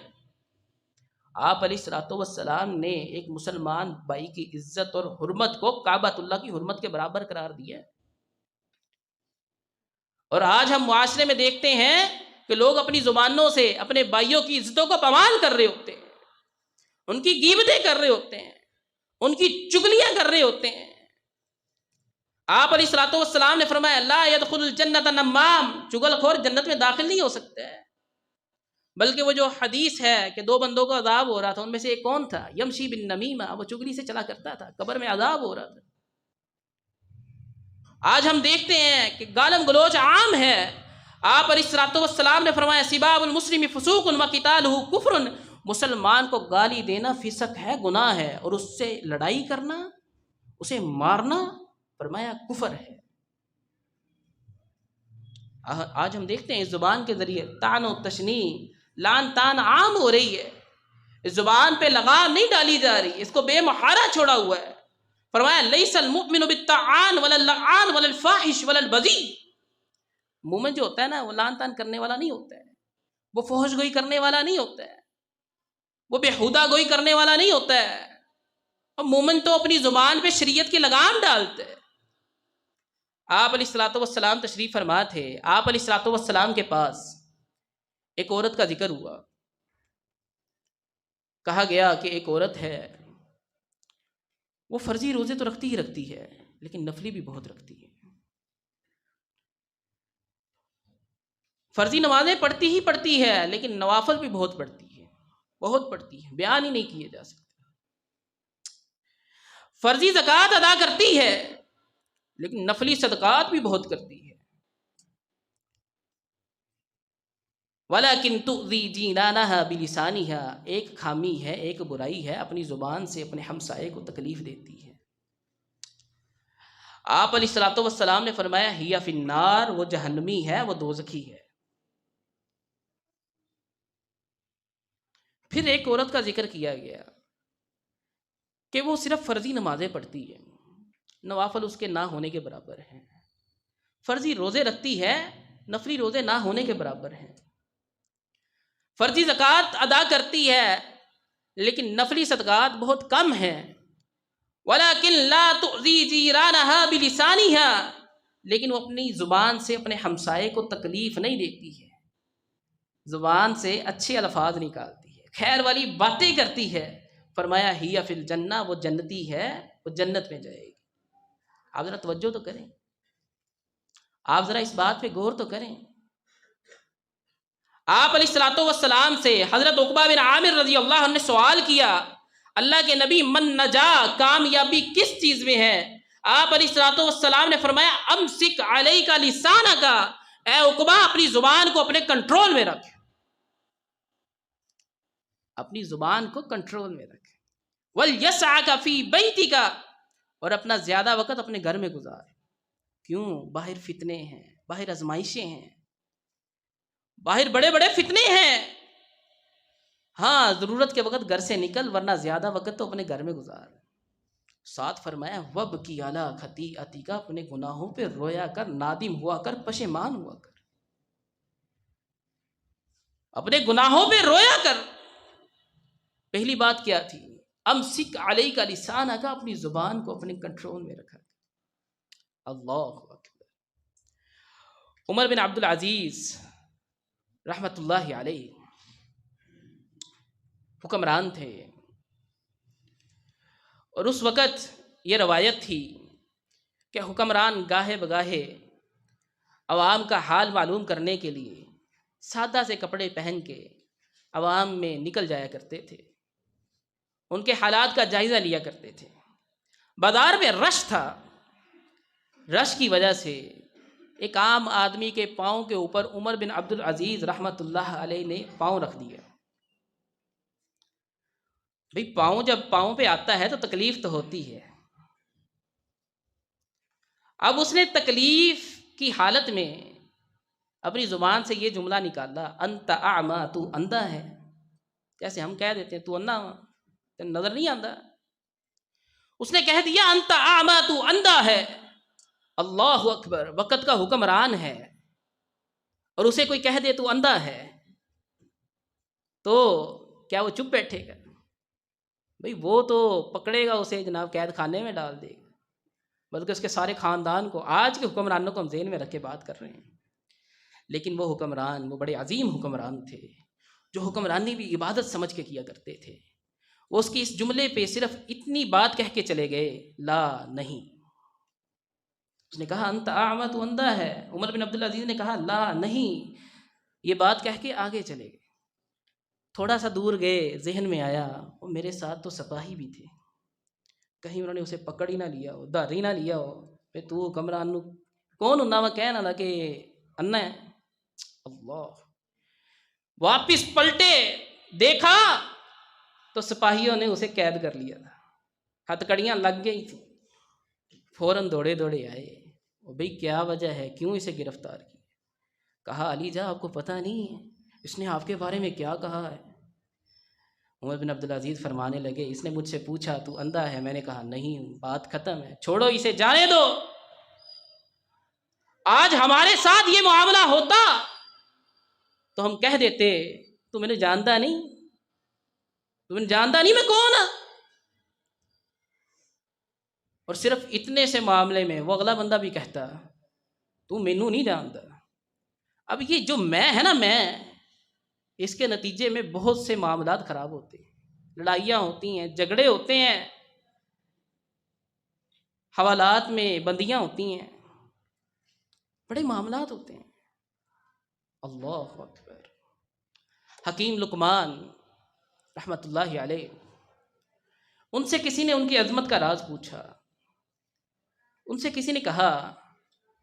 آپ علیہ الصلوۃ والسلام نے ایک مسلمان بھائی کی عزت اور حرمت کو کعبۃ اللہ کی حرمت کے برابر قرار دیا ہے. اور آج ہم معاشرے میں دیکھتے ہیں کہ لوگ اپنی زبانوں سے اپنے بھائیوں کی عزتوں کو پامال کر رہے ہوتے ہیں، ان کی غیبتیں کر رہے ہوتے ہیں، ان کی چغلیاں کر رہے ہوتے ہیں. آپ علیہ الصلوۃ والسلام نے فرمایا لا يدخل الجنۃ نمام، چغل خور جنت میں داخل نہیں ہو سکتا ہے. بلکہ وہ جو حدیث ہے کہ دو بندوں کو عذاب ہو رہا تھا، ان میں سے ایک کون تھا؟ یمشی بالنمیمہ، وہ چغلی سے چلا کرتا تھا، قبر میں عذاب ہو رہا تھا. آج ہم دیکھتے ہیں کہ گالم گلوچ عام ہے. آپ علیہ الصلوۃ والسلام نے فرمایا سباب المسلم فسوق وقتالہ کفر، مسلمان کو گالی دینا فسق ہے، گناہ ہے، اور اس سے لڑائی کرنا، اسے مارنا فرمایا کفر ہے. آج ہم دیکھتے ہیں اس زبان کے ذریعے طعن و تشنیع، لان تان عام ہو رہی ہے. اس زبان پہ لگام نہیں ڈالی جا رہی، اس کو بے مہارا چھوڑا ہوا ہے. فرمایا لیس المؤمن بالطعان ولا اللعان ولا الفاحش ولا البذیء، مومن جو ہوتا ہے نا وہ لان تان کرنے والا نہیں ہوتا ہے، وہ فحش گوئی کرنے والا نہیں ہوتا ہے، وہ بےہودہ گوئی کرنے والا نہیں ہوتا ہے. اور مومن تو اپنی زبان پہ شریعت کی لگام ڈالتے ہیں. آپ علیہ الصلوۃ والسلام تشریف فرما تھے. آپ علیہ الصلوۃ والسلام کے پاس ایک عورت کا ذکر ہوا. کہا گیا کہ ایک عورت ہے، وہ فرضی روزے تو رکھتی ہی رکھتی ہے لیکن نفلی بھی بہت رکھتی ہے. فرضی نمازیں پڑھتی ہی پڑھتی ہے لیکن نوافل بھی بہت پڑھتی ہے، بہت پڑھتی ہے، بیان ہی نہیں کیے جا سکتے. فرضی زکوٰۃ ادا کرتی ہے لیکن نفلی صدقات بھی بہت کرتی ہے. وَلَكِن تُؤْذِي جِيرَانَهَا بِلِسَانِهَا، ایک خامی ہے، ایک برائی ہے، اپنی زبان سے اپنے ہمسائے کو تکلیف دیتی ہے. آپ علیہ الصلوۃ والسلام نے فرمایا ہی فی النار، وہ جہنمی ہے، وہ دوزخی ہے. پھر ایک عورت کا ذکر کیا گیا کہ وہ صرف فرضی نمازیں پڑھتی ہے نوافل اس کے نہ ہونے کے برابر ہیں. فرضی روزے رکھتی ہے، نفلی روزے نہ ہونے کے برابر ہیں. فرضی زکوٰۃ ادا کرتی ہے لیکن نفلی صدقات بہت کم ہیں. وَلَكِنْ لَا تُؤْذِي جِيرَانَهَا بِلِسَانِهَا، لیکن وہ اپنی زبان سے اپنے ہمسائے کو تکلیف نہیں دیتی ہے، زبان سے اچھے الفاظ نکالتی ہے، خیر والی باتیں کرتی ہے. فرمایا ہی فی الجنہ، وہ جنتی ہے، وہ جنت میں جائے گی. آپ ذرا توجہ تو کریں، آپ ذرا اس بات پہ غور تو کریں. آپ علیہ الصلوۃ والسلام سے حضرت عقبہ بن عامر رضی اللہ عنہ نے سوال کیا، اللہ کے نبی من نجا، کامیابی کس چیز میں ہے؟ آپ علیہ الصلوۃ والسلام نے فرمایا امسک علیک لسانک، اے عقبہ اپنی زبان کو اپنے کنٹرول میں رکھ، اپنی زبان کو کنٹرول میں رکھ. وَلْيَسْعَكَ فِي بَيْتِكَ، اور اپنا زیادہ وقت اپنے گھر میں گزار. کیوں؟ باہر فتنے ہیں، باہر آزمائشیں ہیں، باہر بڑے بڑے فتنے ہیں. ہاں ضرورت کے وقت گھر سے نکل، ورنہ زیادہ وقت تو اپنے گھر میں گزار. ساتھ فرمایا وَبْكِ عَلَىٰ خَطِیئَتِکَ، اپنے گناہوں پہ رویا کر، نادم ہوا کر، پشیمان ہوا کر، اپنے گناہوں پہ رویا کر. پہلی بات کیا تھی؟ امسک علیک لسانک، اپنی زبان کو اپنے کنٹرول میں رکھا. اللہ اکبر. عمر بن عبد العزیز رحمت اللہ علیہ حکمران تھے، اور اس وقت یہ روایت تھی کہ حکمران گاہے بگاہے عوام کا حال معلوم کرنے کے لیے سادہ سے کپڑے پہن کے عوام میں نکل جایا کرتے تھے، ان کے حالات کا جائزہ لیا کرتے تھے. بازار میں رش تھا، رش کی وجہ سے ایک عام آدمی کے پاؤں کے اوپر عمر بن عبد العزیز رحمت اللہ علیہ نے پاؤں رکھ دیا. بھئی پاؤں جب پاؤں پہ آتا ہے تو تکلیف تو ہوتی ہے. اب اس نے تکلیف کی حالت میں اپنی زبان سے یہ جملہ نکالا، انت اعمی، تو اندھا ہے. جیسے ہم کہہ دیتے ہیں تو اندھا ہوا، نظر نہیں آتا. اس نے کہہ دیا انت اعمی، تو اندھا ہے. اللہ اکبر. وقت کا حکمران ہے اور اسے کوئی کہہ دے تو اندھا ہے تو کیا وہ چپ بیٹھے گا؟ بھئی وہ تو پکڑے گا اسے، جناب قید خانے میں ڈال دے گا، بلکہ اس کے سارے خاندان کو. آج کے حکمرانوں کو ہم ذہن میں رکھ کے بات کر رہے ہیں، لیکن وہ حکمران، وہ بڑے عظیم حکمران تھے جو حکمرانی بھی عبادت سمجھ کے کیا کرتے تھے. وہ اس کی اس جملے پہ صرف اتنی بات کہہ کے چلے گئے، لا نہیں. اس نے کہا انت اعمی، تو اندھا ہے. عمر بن عبدالعزیز نے کہا لا نہیں، یہ بات کہہ کے آگے چلے گئے. تھوڑا سا دور گئے، ذہن میں آیا وہ میرے ساتھ تو سپاہی بھی تھے، کہیں انہوں نے اسے پکڑ ہی نہ لیا ہو، دھر ہی نہ لیا ہو. پھر تو حکمران کون ہوں وہ کہنا لگا کہ انا ہے. اللہ. واپس پلٹے، دیکھا تو سپاہیوں نے اسے قید کر لیا تھا، ہتھکڑیاں لگ گئی تھیں. فوراً دوڑے دوڑے آئے، بھئی کیا وجہ ہے، کیوں اسے گرفتار کیا؟ کہا علی جا آپ کو پتہ نہیں ہے اس نے آپ کے بارے میں کیا کہا ہے؟ عمر بن عبدالعزیز فرمانے لگے اس نے مجھ سے پوچھا تو اندھا ہے، میں نے کہا نہیں، بات ختم ہے، چھوڑو اسے، جانے دو. آج ہمارے ساتھ یہ معاملہ ہوتا تو ہم کہہ دیتے تو میں نے جانتا نہیں، تم نے جانتا نہیں میں کون ہوں. اور صرف اتنے سے معاملے میں وہ اگلا بندہ بھی کہتا تو مینوں نہیں جانتا. اب یہ جو میں ہے نا، میں اس کے نتیجے میں بہت سے معاملات خراب ہوتے ہیں، لڑائیاں ہوتی ہیں، جھگڑے ہوتے ہیں، حوالات میں بندیاں ہوتی ہیں، بڑے معاملات ہوتے ہیں. اللہ اکبر. حکیم لقمان رحمت اللہ علیہ، ان سے کسی نے ان کی عظمت کا راز پوچھا. ان سے کسی نے کہا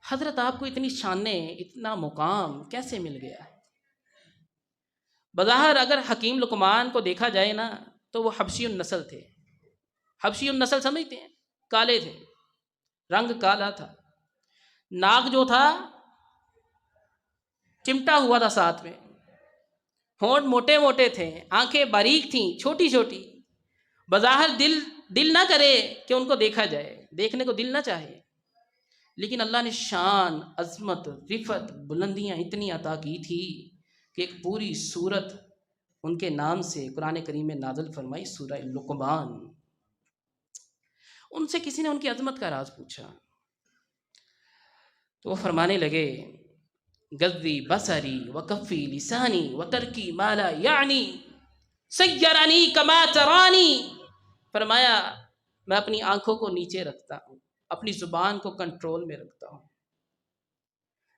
حضرت آپ کو اتنی شانیں، اتنا مقام کیسے مل گیا ہے؟ بظاہر اگر حکیم لقمان کو دیکھا جائے نا تو وہ حبشی النسل تھے. حبشی النسل سمجھتے ہیں؟ کالے تھے، رنگ کالا تھا، ناک جو تھا چمٹا ہوا تھا ساتھ میں، ہونٹ موٹے موٹے تھے، آنکھیں باریک تھیں، چھوٹی چھوٹی. بظاہر دل دل نہ کرے کہ ان کو دیکھا جائے، دیکھنے کو دل نہ چاہے، لیکن اللہ نے شان، عظمت، رفت، بلندیاں اتنی عطا کی تھی کہ ایک پوری سورت ان کے نام سے قرآن کریم میں نازل فرمائی، سورہ لقمان۔ ان سے کسی نے ان کی عظمت کا راز پوچھا تو وہ فرمانے لگے، غضی بصری وکفی لسانی وترکی ما لا یعنی سیرانی کما ترانی۔ فرمایا میں اپنی آنکھوں کو نیچے رکھتا ہوں، اپنی زبان کو کنٹرول میں رکھتا ہوں،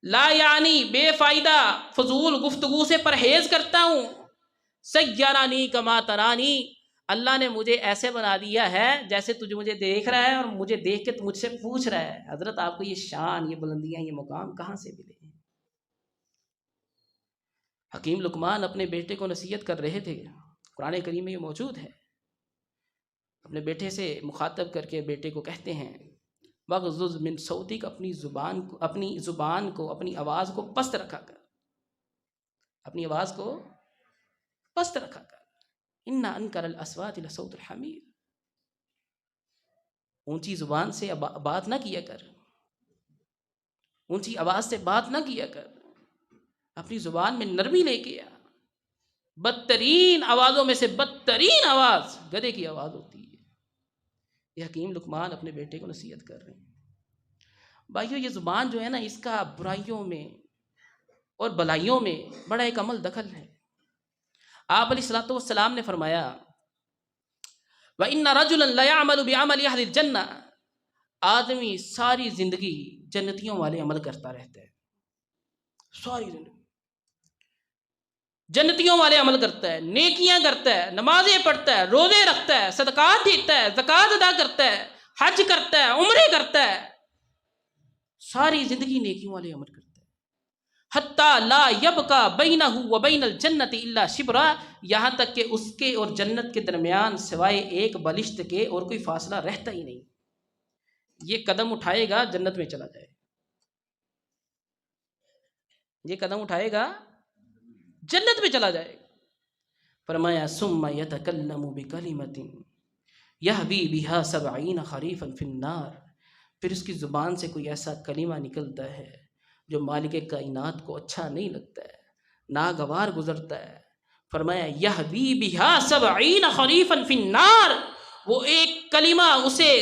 لا یعنی بے فائدہ فضول گفتگو سے پرہیز کرتا ہوں، سیرانی کما ترانی، اللہ نے مجھے ایسے بنا دیا ہے جیسے تجھے مجھے دیکھ رہا ہے اور مجھے دیکھ کے مجھ سے پوچھ رہا ہے حضرت آپ کو یہ شان، یہ بلندیاں، یہ مقام کہاں سے ملے؟ حکیم لقمان اپنے بیٹے کو نصیحت کر رہے تھے، قرآن کریم میں یہ موجود ہے، اپنے بیٹے سے مخاطب کر کے بیٹے کو کہتے ہیں وَغْضُضْ مِنْ صَوْتِكَ، اپنی زبان کو، اپنی آواز کو پست رکھا کر، اپنی آواز کو پست رکھا کر، إِنَّ أَنْكَرَ الْأَصْوَاتِ لَصَوْتُ الْحَمِيرِ، اونچی زبان سے بات نہ کیا کر، اونچی آواز سے بات نہ کیا کر، اپنی زبان میں نرمی لے کے آ۔ بدترین آوازوں میں سے بدترین آواز گدھے کی آواز ہوتی ہے۔ یہ حکیم لقمان اپنے بیٹے کو نصیحت کر رہے ہیں۔ بھائیو یہ زبان جو ہے نا، اس کا برائیوں میں اور بلائیوں میں بڑا ایک عمل دخل ہے۔ آپ علیہ الصلوۃ والسلام نے فرمایا وَإِنَّ رَجُلًا لَيَعْمَلُ بِعَمَلِ أَهْلِ الْجَنَّةِ، آدمی ساری زندگی جنتیوں والے عمل کرتا رہتا ہے، ساری زندگی جنتیوں والے عمل کرتا ہے، نیکیاں کرتا ہے، نمازیں پڑھتا ہے، روزے رکھتا ہے، صدقات دیتا ہے، زکوٰۃ ادا کرتا ہے، حج کرتا ہے، عمرے کرتا ہے، ساری زندگی نیکیوں والے عمل کرتا ہے، حتیٰ لا یبقى بینہ وبین الجنۃ الا شبرا، یہاں تک کہ اس کے اور جنت کے درمیان سوائے ایک بالشت کے اور کوئی فاصلہ رہتا ہی نہیں، یہ قدم اٹھائے گا جنت میں چلا جائے، یہ قدم اٹھائے گا جنت میں چلا جائے گا۔ فرمایا ثم یتکلم بکلمۃ یہوی بہا 70 خریفا فی النار، پھر اس کی زبان سے کوئی ایسا کلمہ نکلتا ہے جو مالک کائنات کو اچھا نہیں لگتا ہے، ناگوار گزرتا ہے۔ فرمایا یہوی بہا 70 خریفا فی النار، وہ ایک کلمہ اسے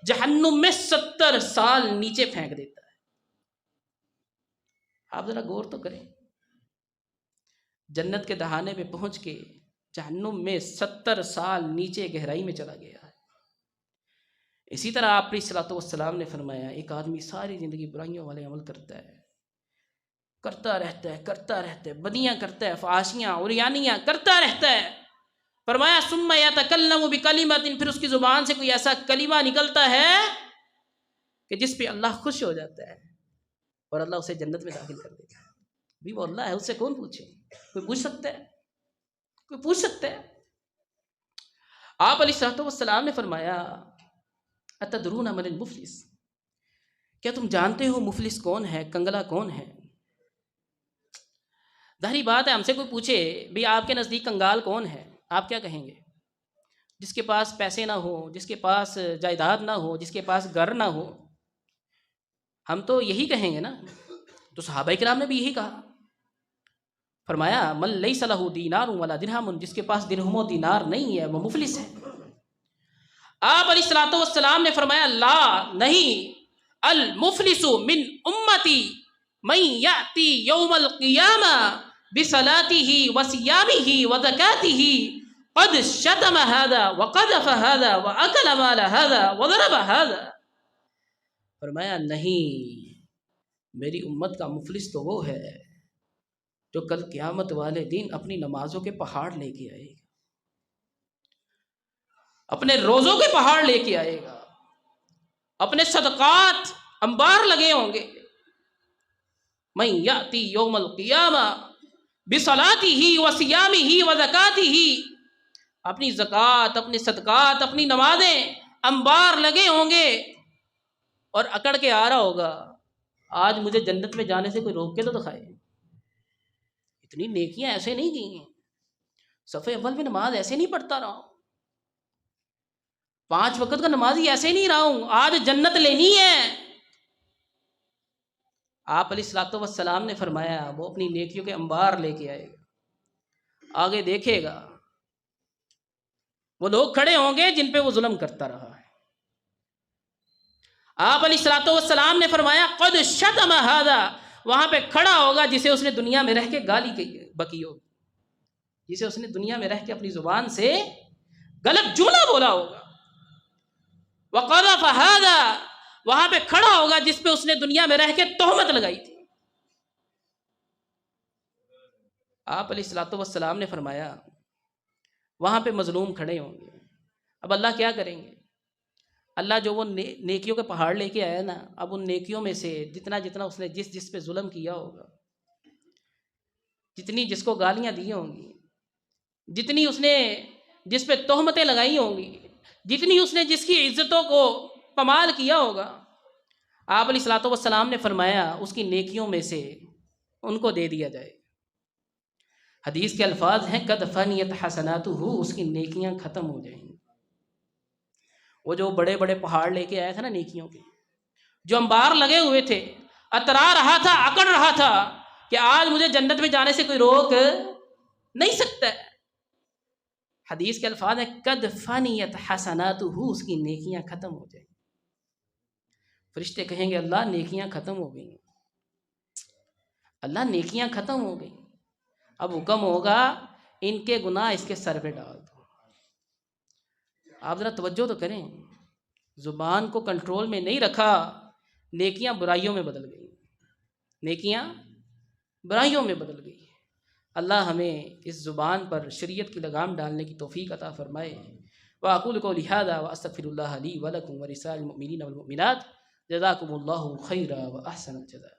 جہنم میں 70 سال نیچے پھینک دیتا ہے۔ آپ ذرا غور تو کریں، جنت کے دہانے پہ پہنچ کے جہنم میں 70 سال نیچے گہرائی میں چلا گیا ہے۔ اسی طرح آپ علیہ الصلوۃ والسلام نے فرمایا ایک آدمی ساری زندگی برائیوں والے عمل کرتا ہے، کرتا رہتا ہے، بدیاں کرتا ہے، فحاشیاں عریانیاں کرتا رہتا ہے۔ فرمایا ثم یتکلم بکلمۃ، پھر اس کی زبان سے کوئی ایسا کلمہ نکلتا ہے کہ جس پہ اللہ خوش ہو جاتا ہے اور اللہ اسے جنت میں داخل کر دیتا ہے۔ بھی وہ اللہ ہے، اس سے کون پوچھے؟ کوئی پوچھ سکتا ہے؟ کوئی پوچھ سکتا ہے؟ آپ علیہ الصلوۃ والسلام نے فرمایا اتدرون من المفلس، کیا تم جانتے ہو مفلس کون ہے، کنگلا کون ہے؟ ظاہری بات ہے ہم سے کوئی پوچھے بھی آپ کے نزدیک کنگال کون ہے، آپ کیا کہیں گے؟ جس کے پاس پیسے نہ ہو، جس کے پاس جائیداد نہ ہو، جس کے پاس گھر نہ ہو، ہم تو یہی کہیں گے نا۔ تو صحابہ کرام نے بھی یہی کہا، فرمایا من لیس لہ دینار ولا درہم، جس کے پاس درہم و دینار نہیں ہے وہ مفلس ہے۔ آپ علیہ الصلوۃ والسلام نے فرمایا لا، نہیں، المفلس من امتی من یأتی یوم القیامہ بصلاتہ وصیامہ وزکاتہ قد شتم هذا وقذف هذا واکل مال هذا وضرب هذا۔ فرمایا نہیں، میری امت کا مفلس تو وہ ہے جو کل قیامت والے دن اپنی نمازوں کے پہاڑ لے کے آئے گا، اپنے روزوں کے پہاڑ لے کے آئے گا، اپنے صدقات انبار لگے ہوں گے۔ من یأتی یوم القیامہ بصلاتہ وصیامہ وزکاتہ، اپنی زکوٰۃ، اپنے صدقات، اپنی نمازیں انبار لگے ہوں گے اور اکڑ کے آ رہا ہوگا آج مجھے جنت میں جانے سے کوئی روک کے تو دکھائے، اتنی نیکیاں ایسے نہیں کی ہیں، صف اول میں نماز ایسے نہیں پڑھتا رہا، 5 وقت کا نمازی ایسے نہیں رہا ہوں، آج جنت لینی ہے۔ آپ علیہ الصلوۃ والسلام نے فرمایا وہ اپنی نیکیوں کے انبار لے کے آئے گا، آگے دیکھے گا وہ لوگ کھڑے ہوں گے جن پہ وہ ظلم کرتا رہا ہے۔ آپ علیہ الصلوۃ والسلام نے فرمایا قد شتم ھذا، وہاں پہ کھڑا ہوگا جسے اس نے دنیا میں رہ کے گالی بکی ہوگی، جسے اس نے دنیا میں رہ کے اپنی زبان سے غلط جملہ بولا ہوگا۔ وقذف ھذا، وہاں پہ کھڑا ہوگا جس پہ اس نے دنیا میں رہ کے تہمت لگائی تھی۔ آپ علیہ الصلوۃ والسلام نے فرمایا وہاں پہ مظلوم کھڑے ہوں گے، اب اللہ کیا کریں گے؟ اللہ جو وہ نیکیوں کے پہاڑ لے کے آیا نا، اب ان نیکیوں میں سے جتنا جتنا اس نے جس پہ ظلم کیا ہوگا، جتنی جس کو گالیاں دی ہوں گی، جتنی اس نے جس پہ تہمتیں لگائی ہوں گی، جتنی اس نے جس کی عزتوں کو پامال کیا ہوگا، آپ علیہ الصلوۃ والسلام نے فرمایا اس کی نیکیوں میں سے ان کو دے دیا جائے۔ حدیث کے الفاظ ہیں قد فنیت حسناتہ، اس کی نیکیاں ختم ہو جائیں گی۔ وہ جو بڑے بڑے پہاڑ لے کے آیا تھا نا نیکیوں کے، جو انبار لگے ہوئے تھے، اترا رہا تھا، اکڑ رہا تھا کہ آج مجھے جنت میں جانے سے کوئی روک نہیں سکتا ہے، حدیث کے الفاظ ہیں قد فنیت حسناتہ، اس کی نیکیاں ختم ہو جائیں۔ فرشتے کہیں گے اللہ نیکیاں ختم ہو گئی، اللہ نیکیاں ختم ہو گئی، اب حکم ہوگا ان کے گناہ اس کے سر پہ ڈال دو۔ آپ ذرا توجہ تو کریں، زبان کو کنٹرول میں نہیں رکھا، نیکیاں برائیوں میں بدل گئی، نیکیاں برائیوں میں بدل گئی۔ اللہ ہمیں اس زبان پر شریعت کی لگام ڈالنے کی توفیق عطا فرمائے۔ وأقول قولي هذا وأستغفر الله لي ولكم ولسائر المؤمنين والمؤمنات، جزاكم الله خيرا وأحسن الجزاء۔